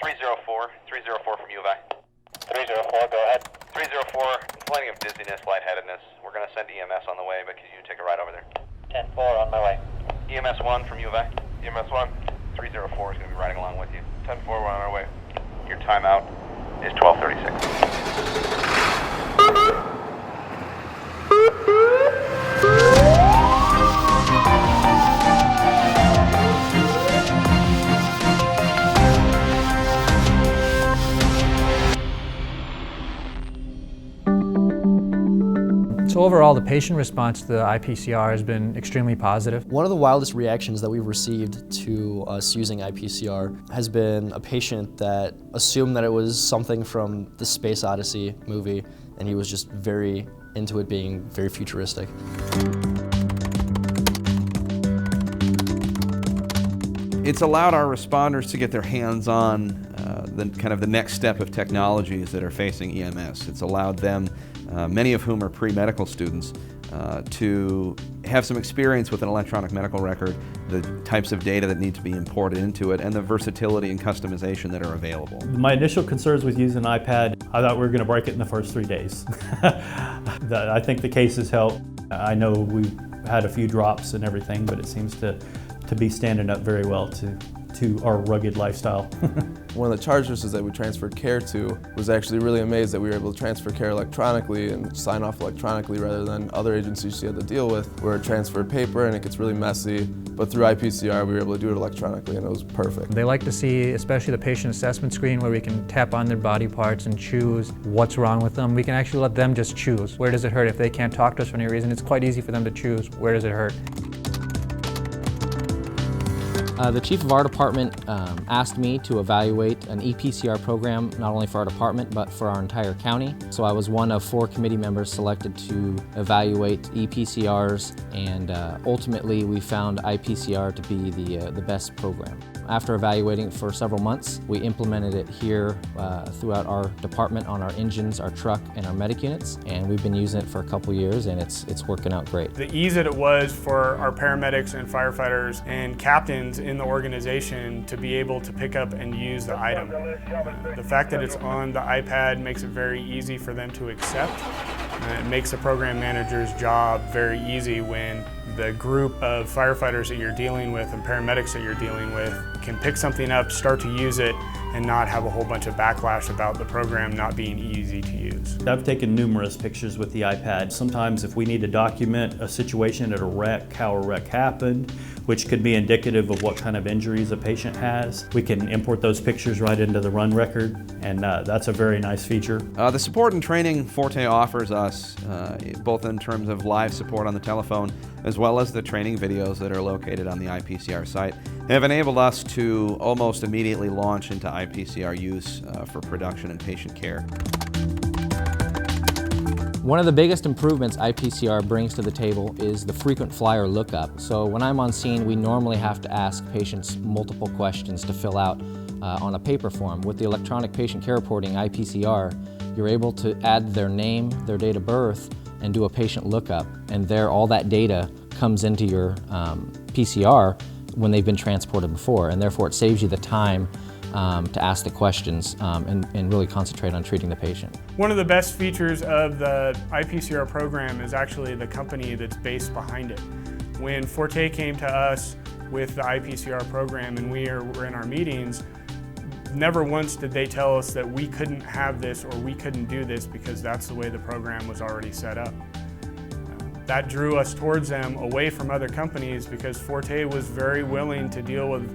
304 from U of I. 304, go ahead. 304, complaining of dizziness, lightheadedness. We're going to send EMS on the way, but can you take a ride over there? 10-4, on my way. EMS 1 from U of I. EMS 1. 304 is going to be riding along with you. 10-4, we're on our way. Your timeout is 12:36. So overall, the patient response to the iPCR has been extremely positive. One of the wildest reactions that we've received to us using iPCR has been a patient that assumed that it was something from the Space Odyssey movie, and he was just very into it being very futuristic. It's allowed our responders to get their hands on the next step of technologies that are facing EMS. It's allowed them, many of whom are pre-medical students, to have some experience with an electronic medical record, the types of data that need to be imported into it, and the versatility and customization that are available. My initial concerns with using an iPad, I thought we were going to break it in the first 3 days. I think the cases help. I know we've had a few drops and everything, but it seems to be standing up very well to our rugged lifestyle. One of the charge nurses that we transferred care to was actually really amazed that we were able to transfer care electronically and sign off electronically rather than other agencies she had to deal with, where it transferred paper and it gets really messy. But through iPCR, we were able to do it electronically and it was perfect. They like to see, especially the patient assessment screen, where we can tap on their body parts and choose what's wrong with them. We can actually let them just choose. Where does it hurt? If they can't talk to us for any reason, it's quite easy for them to choose where does it hurt. The chief of our department asked me to evaluate an ePCR program, not only for our department, but for our entire county. So I was one of 4 committee members selected to evaluate ePCRs, and ultimately we found iPCR to be the best program. After evaluating it for several months, we implemented it here throughout our department on our engines, our truck, and our medic units, and we've been using it for a couple years, and it's working out great. The ease that it was for our paramedics and firefighters and captains in the organization to be able to pick up and use the item. The fact that it's on the iPad makes it very easy for them to accept. It makes the program manager's job very easy when the group of firefighters that you're dealing with and paramedics that you're dealing with can pick something up, start to use it, and not have a whole bunch of backlash about the program not being easy to use. I've taken numerous pictures with the iPad. Sometimes if we need to document a situation at a wreck, how a wreck happened, which could be indicative of what kind of injuries a patient has, we can import those pictures right into the run record, and that's a very nice feature. The support and training Forte offers us, both in terms of live support on the telephone, as well as the training videos that are located on the iPCR site, have enabled us to almost immediately launch into iPCR use for production and patient care. One of the biggest improvements iPCR brings to the table is the frequent flyer lookup. So when I'm on scene, we normally have to ask patients multiple questions to fill out on a paper form. With the electronic patient care reporting iPCR, you're able to add their name, their date of birth, and do a patient lookup. And there, all that data comes into your PCR when they've been transported before, and therefore it saves you the time to ask the questions and really concentrate on treating the patient. One of the best features of the iPCR program is actually the company that's based behind it. When Forte came to us with the iPCR program and we were in our meetings, never once did they tell us that we couldn't have this or we couldn't do this because that's the way the program was already set up. That drew us towards them away from other companies because Forte was very willing to deal with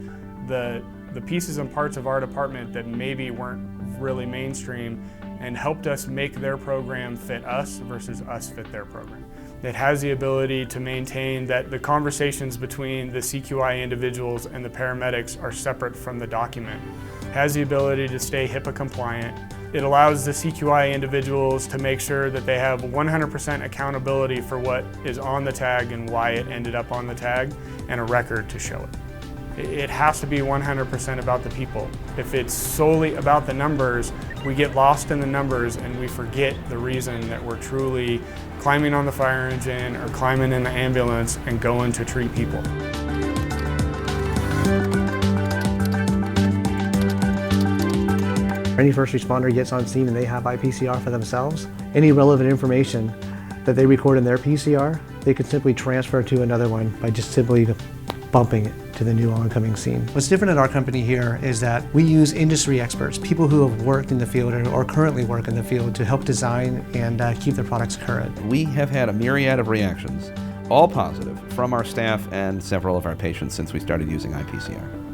the pieces and parts of our department that maybe weren't really mainstream and helped us make their program fit us versus us fit their program. It has the ability to maintain that the conversations between the CQI individuals and the paramedics are separate from the document. It has the ability to stay HIPAA compliant. It allows the CQI individuals to make sure that they have 100% accountability for what is on the tag and why it ended up on the tag, and a record to show it. It has to be 100% about the people. If it's solely about the numbers, we get lost in the numbers and we forget the reason that we're truly climbing on the fire engine or climbing in the ambulance and going to treat people. Any first responder gets on scene and they have iPCR for themselves, any relevant information that they record in their PCR, they could simply transfer to another one by just simply bumping it to the new oncoming scene. What's different at our company here is that we use industry experts, people who have worked in the field or currently work in the field to help design and keep their products current. We have had a myriad of reactions, all positive, from our staff and several of our patients since we started using iPCR.